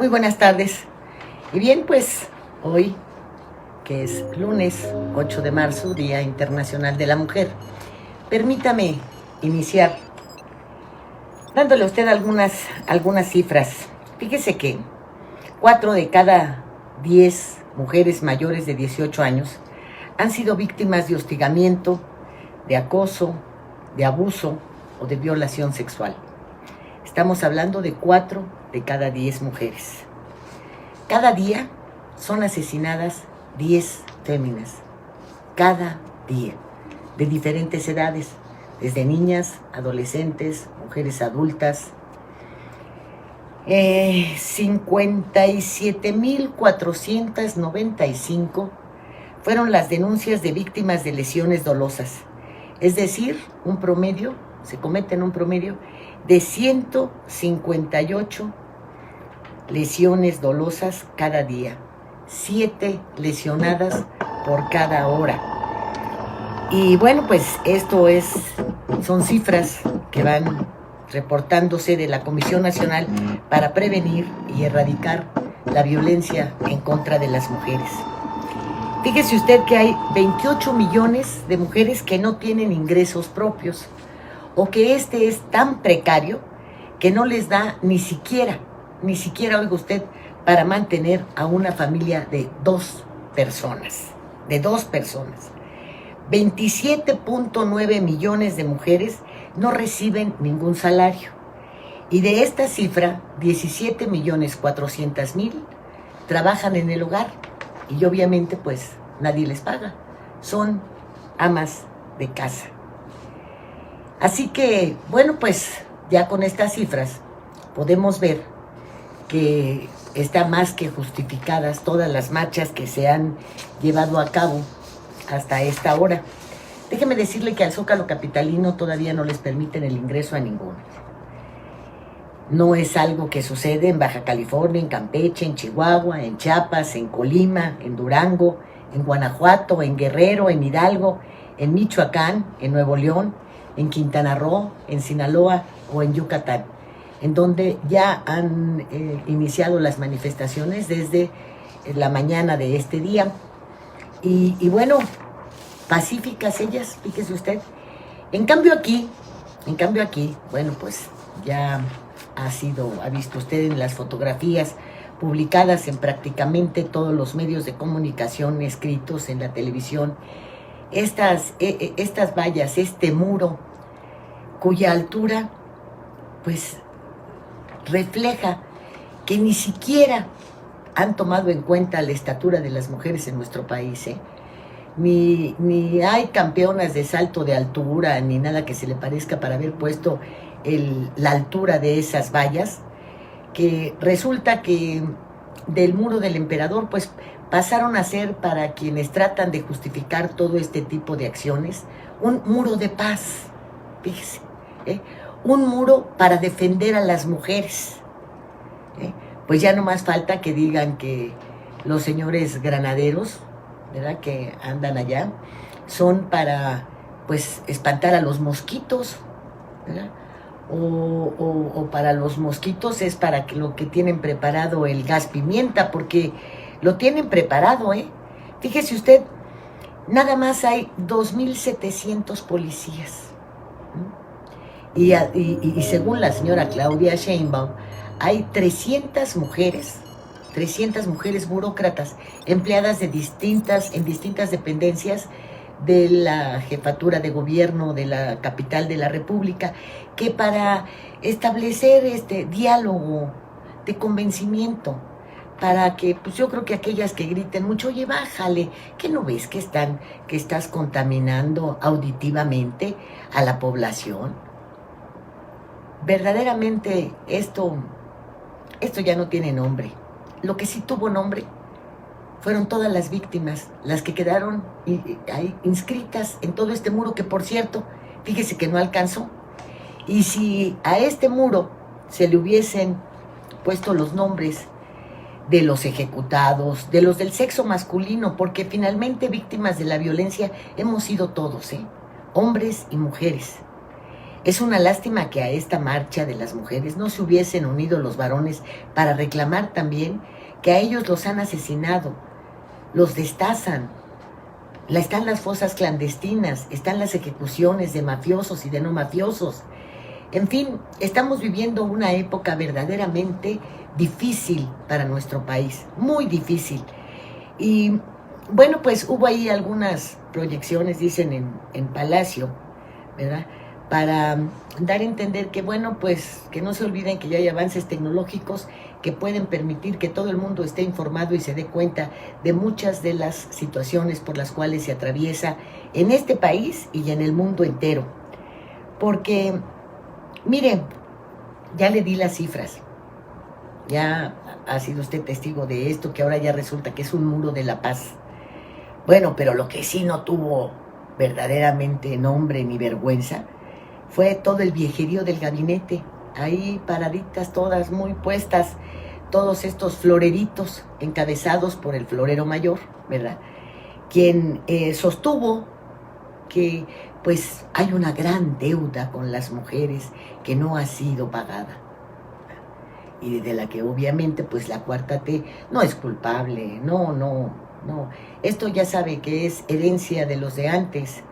Muy buenas tardes. Y bien, pues hoy, que es lunes 8 de marzo, Día Internacional de la Mujer, permítame iniciar dándole a usted algunas cifras. Fíjese que 4 de cada 10 mujeres mayores de 18 años han sido víctimas de hostigamiento, de acoso, de abuso o de violación sexual. Estamos hablando de 4 de cada 10 mujeres. Cada día son asesinadas 10 féminas. Cada día. De diferentes edades. Desde niñas, adolescentes, mujeres adultas. 57,495 fueron las denuncias de víctimas de lesiones dolosas. Es decir, se cometen un promedio de 158 lesiones dolosas cada día, 7 lesionadas por cada hora. Y bueno, pues son cifras que van reportándose de la Comisión Nacional para Prevenir y Erradicar la Violencia en contra de las mujeres. Fíjese usted que hay 28 millones de mujeres que no tienen ingresos propios, o que es tan precario que no les da ni siquiera, oiga usted, para mantener a una familia de dos personas. 27.9 millones de mujeres no reciben ningún salario. Y de esta cifra, 17.400.000 trabajan en el hogar. Y obviamente, pues, nadie les paga. Son amas de casa. Así que, bueno, pues ya con estas cifras podemos ver que está más que justificadas todas las marchas que se han llevado a cabo hasta esta hora. Déjeme decirle que al Zócalo capitalino todavía no les permiten el ingreso a ninguno. No es algo que sucede en Baja California, en Campeche, en Chihuahua, en Chiapas, en Colima, en Durango, en Guanajuato, en Guerrero, en Hidalgo, en Michoacán, en Nuevo León, en Quintana Roo, en Sinaloa o en Yucatán, en donde ya han iniciado las manifestaciones desde la mañana de este día. Y bueno, pacíficas ellas, fíjese usted. En cambio aquí, bueno, pues ya ha visto usted en las fotografías publicadas en prácticamente todos los medios de comunicación escritos, en la televisión, estas vallas, este muro, cuya altura pues refleja que ni siquiera han tomado en cuenta la estatura de las mujeres en nuestro país, Ni hay campeonas de salto de altura, ni nada que se le parezca para haber puesto la altura de esas vallas, que resulta que del muro del emperador pues pasaron a ser, para quienes tratan de justificar todo este tipo de acciones, un muro de paz, fíjese, un muro para defender a las mujeres. Pues ya no más falta que digan que los señores granaderos, ¿verdad?, que andan allá, son para pues espantar a los mosquitos, ¿verdad? O para los mosquitos es para lo que tienen preparado el gas pimienta, porque lo tienen preparado, Fíjese usted, nada más hay 2,700 policías. Y según la señora Claudia Sheinbaum, hay 300 mujeres burócratas, empleadas en distintas dependencias de la jefatura de gobierno de la capital de la República, que para establecer este diálogo de convencimiento, para que, pues yo creo que aquellas que griten mucho, oye, bájale, ¿qué no ves que estás contaminando auditivamente a la población? Verdaderamente esto ya no tiene nombre. Lo que sí tuvo nombre fueron todas las víctimas, las que quedaron ahí inscritas en todo este muro, que por cierto, fíjese que no alcanzó. Y si a este muro se le hubiesen puesto los nombres de los ejecutados, de los del sexo masculino, porque finalmente víctimas de la violencia hemos sido todos, hombres y mujeres. Es una lástima que a esta marcha de las mujeres no se hubiesen unido los varones para reclamar también que a ellos los han asesinado, los destazan. Están las fosas clandestinas, están las ejecuciones de mafiosos y de no mafiosos. En fin, estamos viviendo una época verdaderamente difícil para nuestro país, muy difícil. Y bueno, pues hubo ahí algunas proyecciones, dicen en Palacio, ¿verdad?, para dar a entender que, bueno, pues que no se olviden que ya hay avances tecnológicos que pueden permitir que todo el mundo esté informado y se dé cuenta de muchas de las situaciones por las cuales se atraviesa en este país y en el mundo entero. Porque, miren, ya le di las cifras, ya ha sido usted testigo de esto, que ahora ya resulta que es un muro de la paz. Bueno, pero lo que sí no tuvo verdaderamente nombre ni vergüenza fue todo el viejerío del gabinete, ahí paraditas todas muy puestas, todos estos floreritos encabezados por el florero mayor, ¿verdad?, quien sostuvo que pues hay una gran deuda con las mujeres que no ha sido pagada y de la que obviamente pues la Cuarta T no es culpable, no. Esto ya sabe que es herencia de los de antes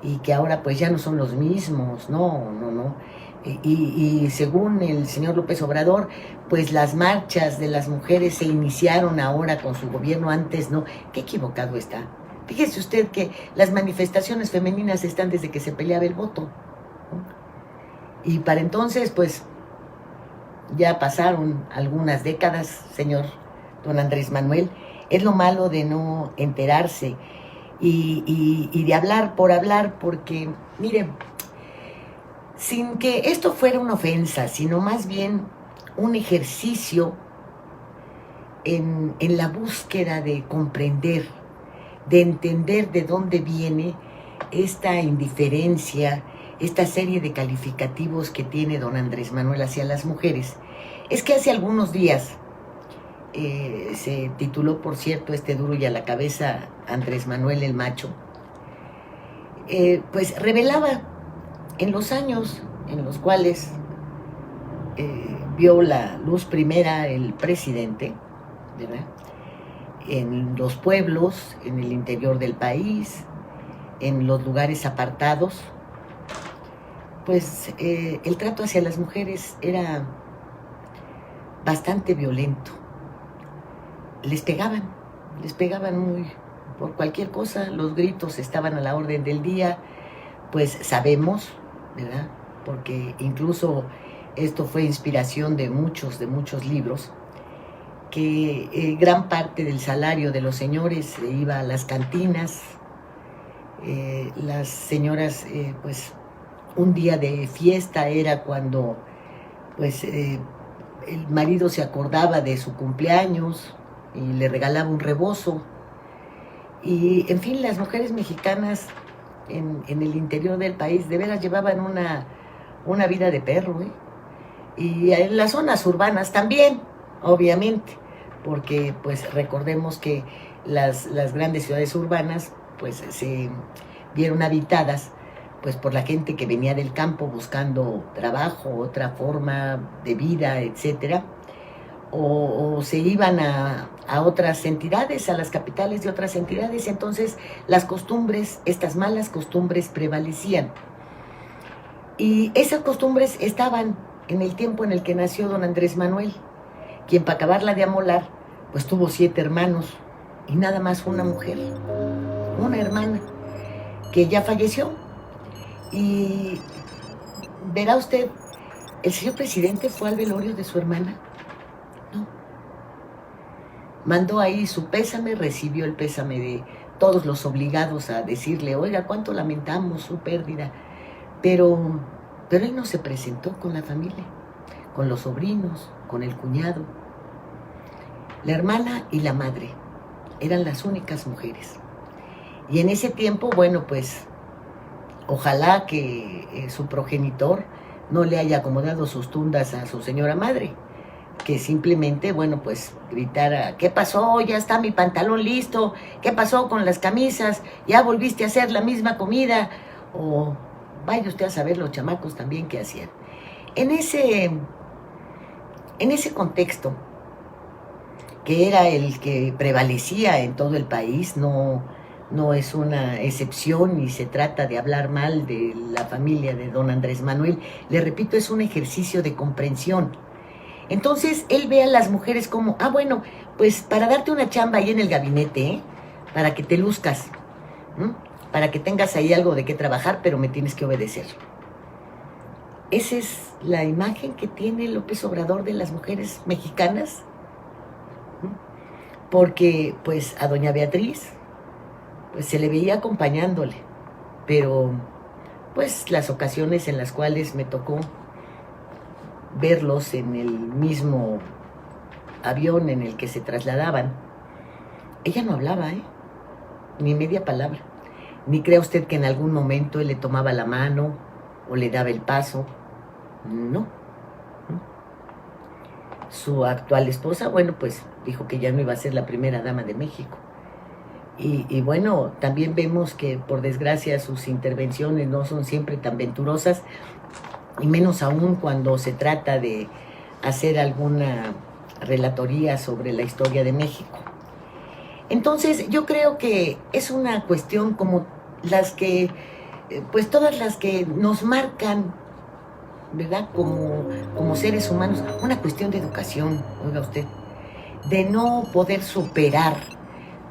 y que ahora pues ya no son los mismos, no. Y según el señor López Obrador, pues las marchas de las mujeres se iniciaron ahora con su gobierno, antes no. Qué equivocado está. Fíjese usted que las manifestaciones femeninas están desde que se peleaba el voto, ¿no? Y para entonces, pues, ya pasaron algunas décadas, señor don Andrés Manuel. Es lo malo de no enterarse y de hablar por hablar, porque, miren, sin que esto fuera una ofensa, sino más bien un ejercicio en la búsqueda de comprender, de entender de dónde viene esta indiferencia, esta serie de calificativos que tiene don Andrés Manuel hacia las mujeres. Es que hace algunos días se tituló, por cierto, este duro y a la cabeza Andrés Manuel el Macho, pues revelaba en los años en los cuales vio la luz primera el presidente, ¿verdad?, en los pueblos, en el interior del país, en los lugares apartados, pues el trato hacia las mujeres era bastante violento. Les pegaban muy por cualquier cosa, los gritos estaban a la orden del día, pues sabemos, ¿verdad?, porque incluso esto fue inspiración de muchos libros, que gran parte del salario de los señores se iba a las cantinas. Las señoras, pues un día de fiesta era cuando pues el marido se acordaba de su cumpleaños y le regalaba un rebozo. Y en fin, las mujeres mexicanas en el interior del país de veras llevaban una vida de perro, ¿eh? Y en las zonas urbanas también, obviamente, porque pues recordemos que las grandes ciudades urbanas pues se vieron habitadas pues por la gente que venía del campo buscando trabajo, otra forma de vida, etcétera, o se iban a otras entidades, a las capitales de otras entidades. Entonces las costumbres, estas malas costumbres prevalecían, y esas costumbres estaban en el tiempo en el que nació don Andrés Manuel, quien para acabarla de amolar pues tuvo 7 hermanos y nada más una mujer, una hermana que ya falleció. Y verá usted, el señor presidente fue al velorio de su hermana, no, mandó ahí su pésame, recibió el pésame de todos los obligados a decirle, oiga, cuánto lamentamos su pérdida, pero él no se presentó con la familia, con los sobrinos, con el cuñado. La hermana y la madre eran las únicas mujeres. Y en ese tiempo, bueno, pues ojalá que su progenitor no le haya acomodado sus tundas a su señora madre, que simplemente, bueno, pues gritara, ¿qué pasó? Ya está mi pantalón listo, ¿qué pasó con las camisas? ¿Ya volviste a hacer la misma comida? O vaya usted a saber los chamacos también qué hacían. En ese contexto, que era el que prevalecía en todo el país, no es una excepción ni se trata de hablar mal de la familia de don Andrés Manuel. Le repito, es un ejercicio de comprensión. Entonces, él ve a las mujeres como, bueno, pues para darte una chamba ahí en el gabinete, para que te luzcas, para que tengas ahí algo de qué trabajar, pero me tienes que obedecer. Esa es la imagen que tiene López Obrador de las mujeres mexicanas, porque pues a doña Beatriz pues se le veía acompañándole, pero pues las ocasiones en las cuales me tocó verlos en el mismo avión en el que se trasladaban, ella no hablaba, ni media palabra. Ni crea usted que en algún momento él le tomaba la mano o le daba el paso. No. Su actual esposa, bueno, pues dijo que ya no iba a ser la primera dama de México. Y bueno, también vemos que por desgracia sus intervenciones no son siempre tan venturosas, y menos aún cuando se trata de hacer alguna relatoría sobre la historia de México. Entonces yo creo que es una cuestión como las que, pues todas las que nos marcan, ¿verdad? Como seres humanos, una cuestión de educación, oiga usted, de no poder superar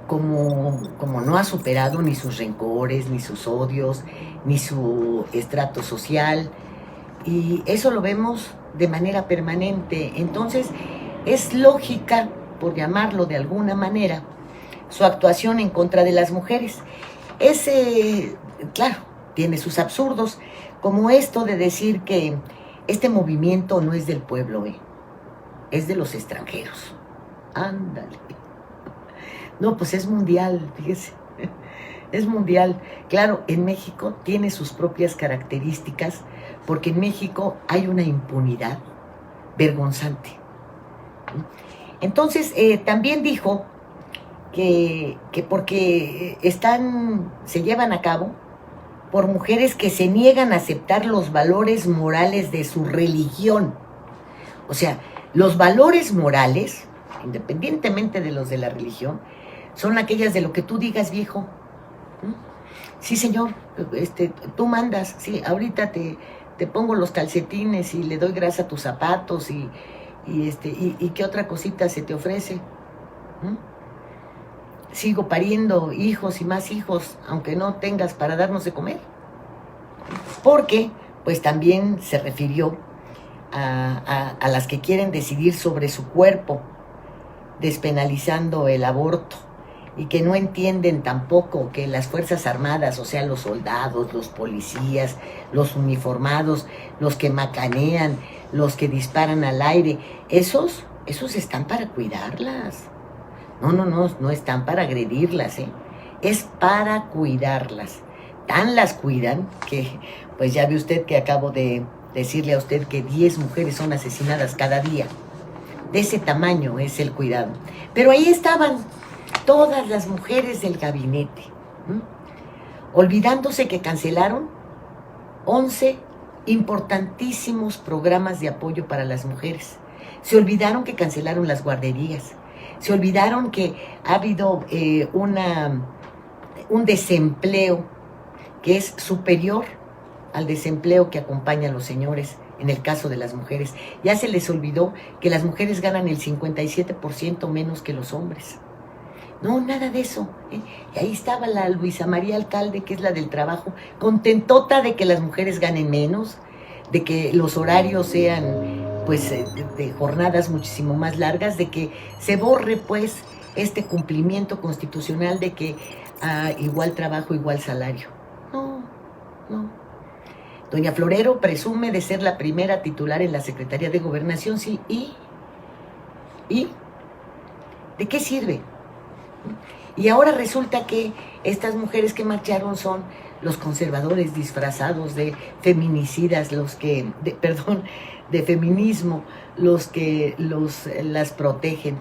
como no ha superado ni sus rencores, ni sus odios, ni su estrato social, y eso lo vemos de manera permanente. Entonces es lógica, por llamarlo de alguna manera, su actuación en contra de las mujeres. Claro, tiene sus absurdos, como esto de decir que este movimiento no es del pueblo, es de los extranjeros. Ándale. No, pues es mundial, fíjese. Es mundial. Claro, en México tiene sus propias características, porque en México hay una impunidad vergonzante. Entonces, también dijo que porque se llevan a cabo por mujeres que se niegan a aceptar los valores morales de su religión. O sea, los valores morales, independientemente de los de la religión, son aquellas de lo que tú digas, viejo. Sí, señor, tú mandas, sí, ahorita te pongo los calcetines y le doy grasa a tus zapatos y qué otra cosita se te ofrece. Sigo pariendo hijos y más hijos, aunque no tengas para darnos de comer. Porque, pues también se refirió a las que quieren decidir sobre su cuerpo, despenalizando el aborto, y que no entienden tampoco que las Fuerzas Armadas, o sea, los soldados, los policías, los uniformados, los que macanean, los que disparan al aire, esos están para cuidarlas. No están para agredirlas, es para cuidarlas. Tan las cuidan que, pues ya ve usted que acabo de decirle a usted que 10 mujeres son asesinadas cada día. De ese tamaño es el cuidado. Pero ahí estaban todas las mujeres del gabinete, olvidándose que cancelaron 11 importantísimos programas de apoyo para las mujeres. Se olvidaron que cancelaron las guarderías. Se olvidaron que ha habido un desempleo que es superior al desempleo que acompaña a los señores en el caso de las mujeres. Ya se les olvidó que las mujeres ganan el 57% menos que los hombres. No, nada de eso. Y ahí estaba la Luisa María Alcalde, que es la del trabajo, contentota de que las mujeres ganen menos, de que los horarios sean pues de jornadas muchísimo más largas, de que se borre pues este cumplimiento constitucional de que igual trabajo, igual salario. No. Doña Florero presume de ser la primera titular en la Secretaría de Gobernación, sí, ¿y? ¿De qué sirve? Y ahora resulta que estas mujeres que marcharon son los conservadores disfrazados de feminicidas, de feminismo, los que las protegen.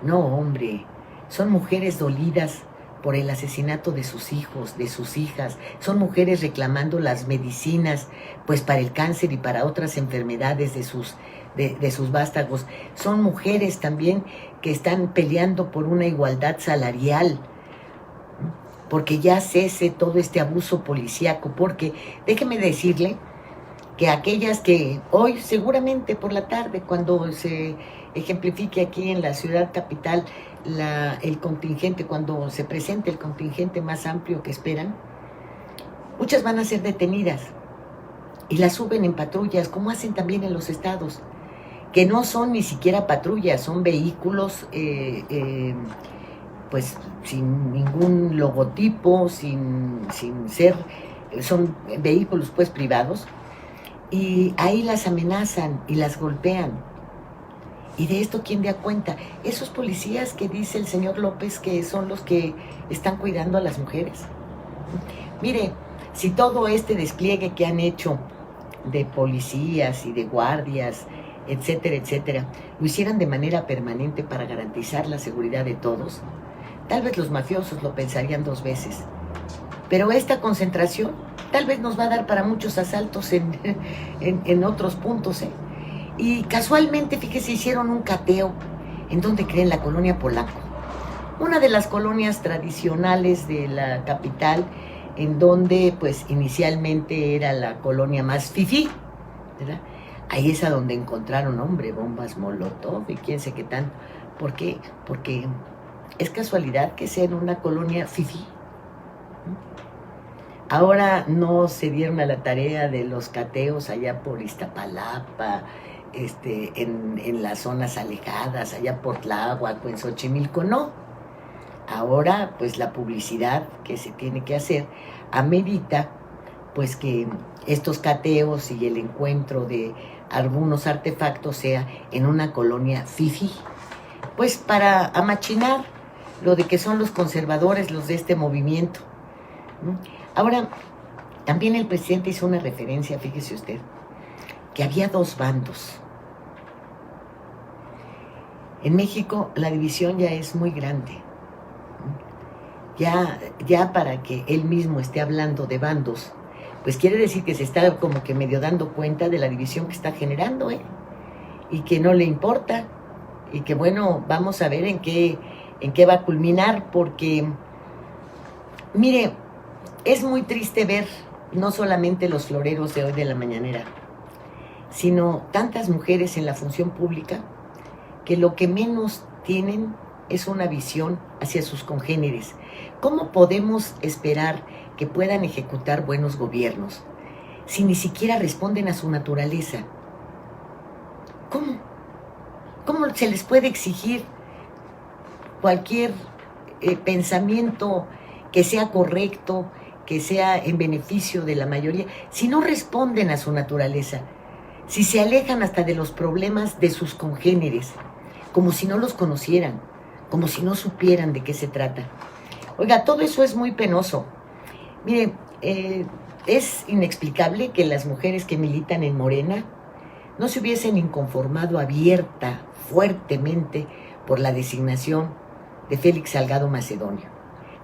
No, hombre, son mujeres dolidas por el asesinato de sus hijos, de sus hijas. Son mujeres reclamando las medicinas, pues para el cáncer y para otras enfermedades de sus vástagos. Son mujeres también que están peleando por una igualdad salarial, porque ya cese todo este abuso policíaco, porque déjeme decirle que aquellas que hoy seguramente por la tarde, cuando se ejemplifique aquí en la ciudad capital el contingente, cuando se presente el contingente más amplio que esperan, muchas van a ser detenidas y las suben en patrullas, como hacen también en los estados, que no son ni siquiera patrullas, son vehículos pues sin ningún logotipo, sin ser, son vehículos pues privados, y ahí las amenazan y las golpean. ¿Y de esto quién da cuenta? Esos policías que dice el señor López que son los que están cuidando a las mujeres. Mire, si todo este despliegue que han hecho de policías y de guardias, etcétera, etcétera, lo hicieran de manera permanente para garantizar la seguridad de todos, tal vez los mafiosos lo pensarían 2 veces. Pero esta concentración tal vez nos va a dar para muchos asaltos en otros puntos, ¿eh? Y casualmente, fíjese, hicieron un cateo en donde creen, la colonia Polanco, una de las colonias tradicionales de la capital, en donde pues inicialmente era la colonia más fifí, ¿verdad? Ahí es a donde encontraron, hombre, bombas Molotov y quién sé qué tanto. ¿Por qué? Porque es casualidad que sea en una colonia fifí. Ahora no se dieron a la tarea de los cateos allá por Iztapalapa, en las zonas alejadas, allá por Tláhuac, en Xochimilco, no. Ahora, pues la publicidad que se tiene que hacer amerita, pues que estos cateos y el encuentro de algunos artefactos sea en una colonia fifí, pues para amachinar lo de que son los conservadores los de este movimiento. Ahora, también el presidente hizo una referencia, fíjese usted, que había 2 bandos. En México la división ya es muy grande. Ya para que él mismo esté hablando de bandos, pues quiere decir que se está como que medio dando cuenta de la división que está generando, y que no le importa, y que bueno, vamos a ver en qué va a culminar, porque mire, es muy triste ver no solamente los floreros de hoy de la mañanera, sino tantas mujeres en la función pública que lo que menos tienen es una visión hacia sus congéneres. ¿Cómo podemos esperar que puedan ejecutar buenos gobiernos si ni siquiera responden a su naturaleza? ¿Cómo se les puede exigir cualquier pensamiento que sea correcto, que sea en beneficio de la mayoría, si no responden a su naturaleza, si se alejan hasta de los problemas de sus congéneres, como si no los conocieran, como si no supieran de qué se trata? Oiga, todo eso es muy penoso. Mire, es inexplicable que las mujeres que militan en Morena no se hubiesen inconformado abierta, fuertemente, por la designación de Félix Salgado Macedonio.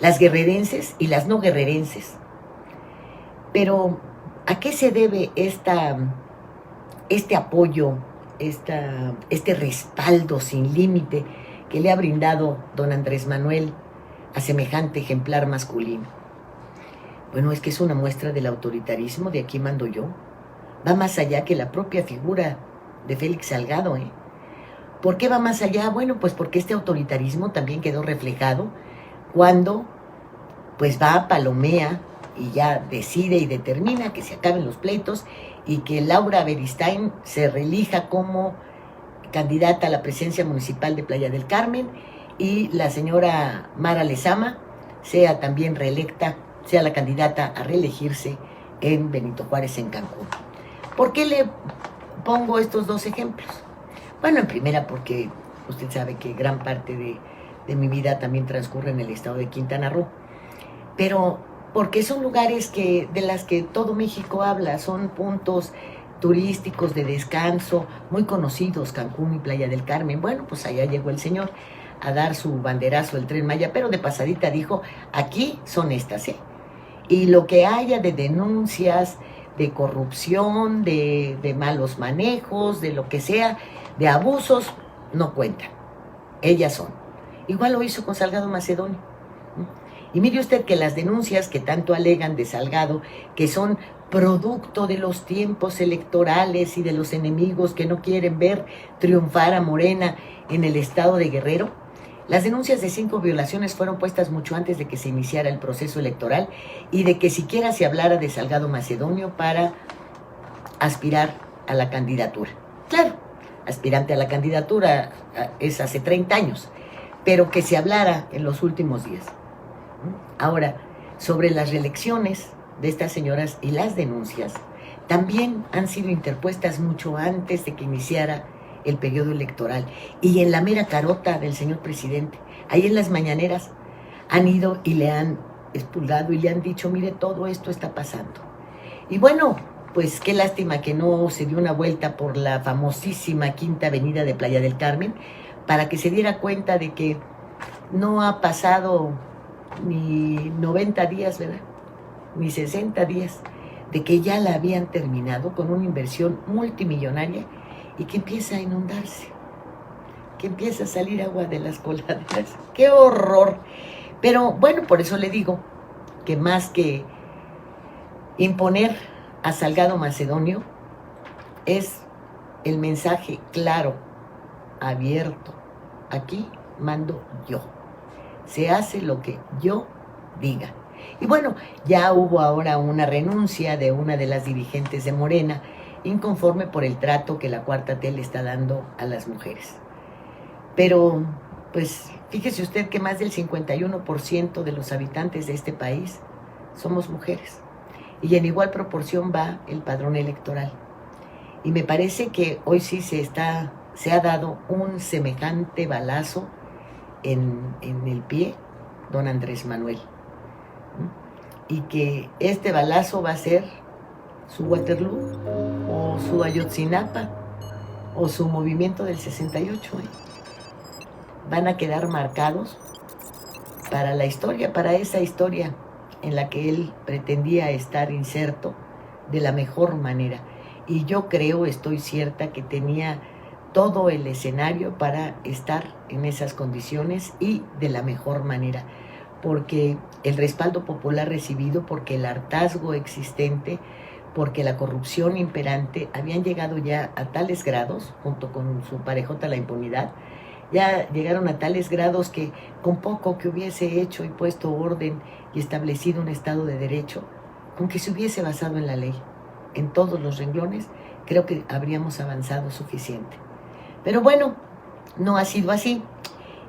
Las guerrerenses y las no guerrerenses. Pero, ¿a qué se debe este apoyo, este respaldo sin límite que le ha brindado don Andrés Manuel a semejante ejemplar masculino? Bueno, es que es una muestra del autoritarismo de aquí mando yo. Va más allá que la propia figura de Félix Salgado, ¿Por qué va más allá? Bueno, pues porque este autoritarismo también quedó reflejado cuando pues va, palomea y ya decide y determina que se acaben los pleitos y que Laura Beristain se reelija como candidata a la presidencia municipal de Playa del Carmen y la señora Mara Lezama sea también reelecta, sea la candidata a reelegirse en Benito Juárez, en Cancún. ¿Por qué le pongo estos 2 ejemplos? Bueno, en primera porque usted sabe que gran parte de mi vida también transcurre en el estado de Quintana Roo, pero porque son lugares de las que todo México habla, son puntos turísticos de descanso muy conocidos, Cancún y Playa del Carmen. Bueno, pues allá llegó el señor. a dar su banderazo del Tren Maya, pero de pasadita dijo, aquí son estas, ¿eh? Y lo que haya de denuncias, de corrupción, de malos manejos, de lo que sea, de abusos, no cuentan. Ellas son. Igual lo hizo con Salgado Macedonio. Y mire usted que las denuncias que tanto alegan de Salgado, que son producto de los tiempos electorales y de los enemigos que no quieren ver triunfar a Morena en el estado de Guerrero, las denuncias de 5 violaciones fueron puestas mucho antes de que se iniciara el proceso electoral y de que siquiera se hablara de Salgado Macedonio para aspirar a la candidatura. Claro, aspirante a la candidatura es hace 30 años, pero que se hablara en los últimos días. Ahora, sobre las reelecciones de estas señoras y las denuncias, también han sido interpuestas mucho antes de que iniciara el periodo electoral y en la mera carota del señor presidente. Ahí en las mañaneras han ido y le han expulgado y le han dicho, mire, todo esto está pasando. Y bueno, pues qué lástima que no se dio una vuelta por la famosísima Quinta Avenida de Playa del Carmen para que se diera cuenta de que no ha pasado ni 90 días, ¿verdad? Ni 60 días de que ya la habían terminado con una inversión multimillonaria y que empieza a inundarse, que empieza a salir agua de las coladeras. ¡Qué horror! Pero bueno, por eso le digo que más que imponer a Salgado Macedonio, es el mensaje claro, abierto. Aquí mando yo. Se hace lo que yo diga. Y bueno, ya hubo ahora una renuncia de una de las dirigentes de Morena, inconforme por el trato que la Cuarta T le está dando a las mujeres. Pero, pues, fíjese usted que más del 51% de los habitantes de este país somos mujeres. Y en igual proporción va el padrón electoral. Y me parece que hoy sí se ha dado un semejante balazo en el pie, don Andrés Manuel. Y que este balazo va a ser su Waterloo, o su Ayotzinapa, o su movimiento del 68. Van a quedar marcados para la historia, para esa historia en la que él pretendía estar inserto de la mejor manera. Y yo creo, estoy cierta, que tenía todo el escenario para estar en esas condiciones y de la mejor manera, porque el respaldo popular recibido, porque el hartazgo existente, porque la corrupción imperante habían llegado ya a tales grados, junto con su parejota la impunidad, ya llegaron a tales grados que con poco que hubiese hecho y puesto orden y establecido un Estado de Derecho, con que se hubiese basado en la ley, en todos los renglones, creo que habríamos avanzado suficiente. Pero bueno, no ha sido así.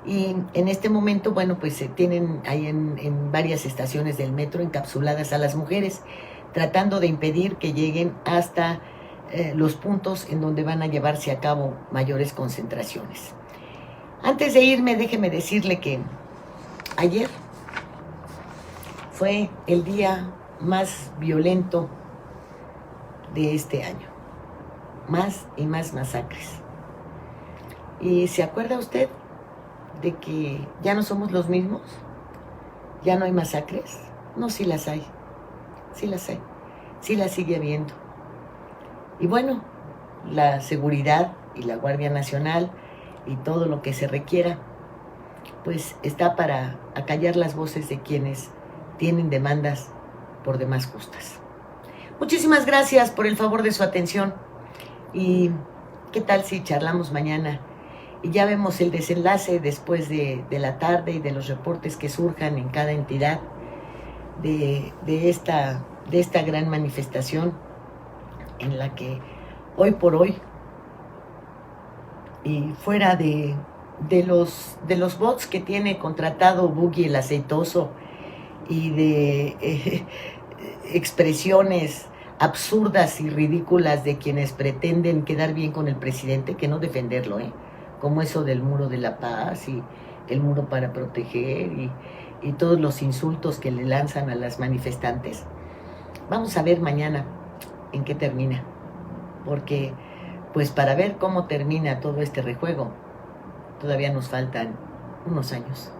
Y en este momento, bueno, pues se tienen ahí en varias estaciones del metro encapsuladas a las mujeres, tratando de impedir que lleguen hasta los puntos en donde van a llevarse a cabo mayores concentraciones. Antes de irme, déjeme decirle que ayer fue el día más violento de este año. Más y más masacres. ¿Y se acuerda usted de que ya no somos los mismos? ¿Ya no hay masacres? No, sí las hay. Sí las hay. Sí las sigue habiendo. Y bueno, la seguridad y la Guardia Nacional y todo lo que se requiera, pues está para acallar las voces de quienes tienen demandas por demás justas. Muchísimas gracias por el favor de su atención. ¿Y qué tal si charlamos mañana? Y ya vemos el desenlace después de la tarde y de los reportes que surjan en cada entidad de esta gran manifestación en la que hoy por hoy, y fuera de los bots que tiene contratado Buggy el aceitoso y de expresiones absurdas y ridículas de quienes pretenden quedar bien con el presidente, que no defenderlo, como eso del muro de la paz y el muro para proteger y todos los insultos que le lanzan a las manifestantes. Vamos a ver mañana en qué termina, porque pues para ver cómo termina todo este rejuego todavía nos faltan unos años.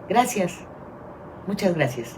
Gracias, muchas gracias.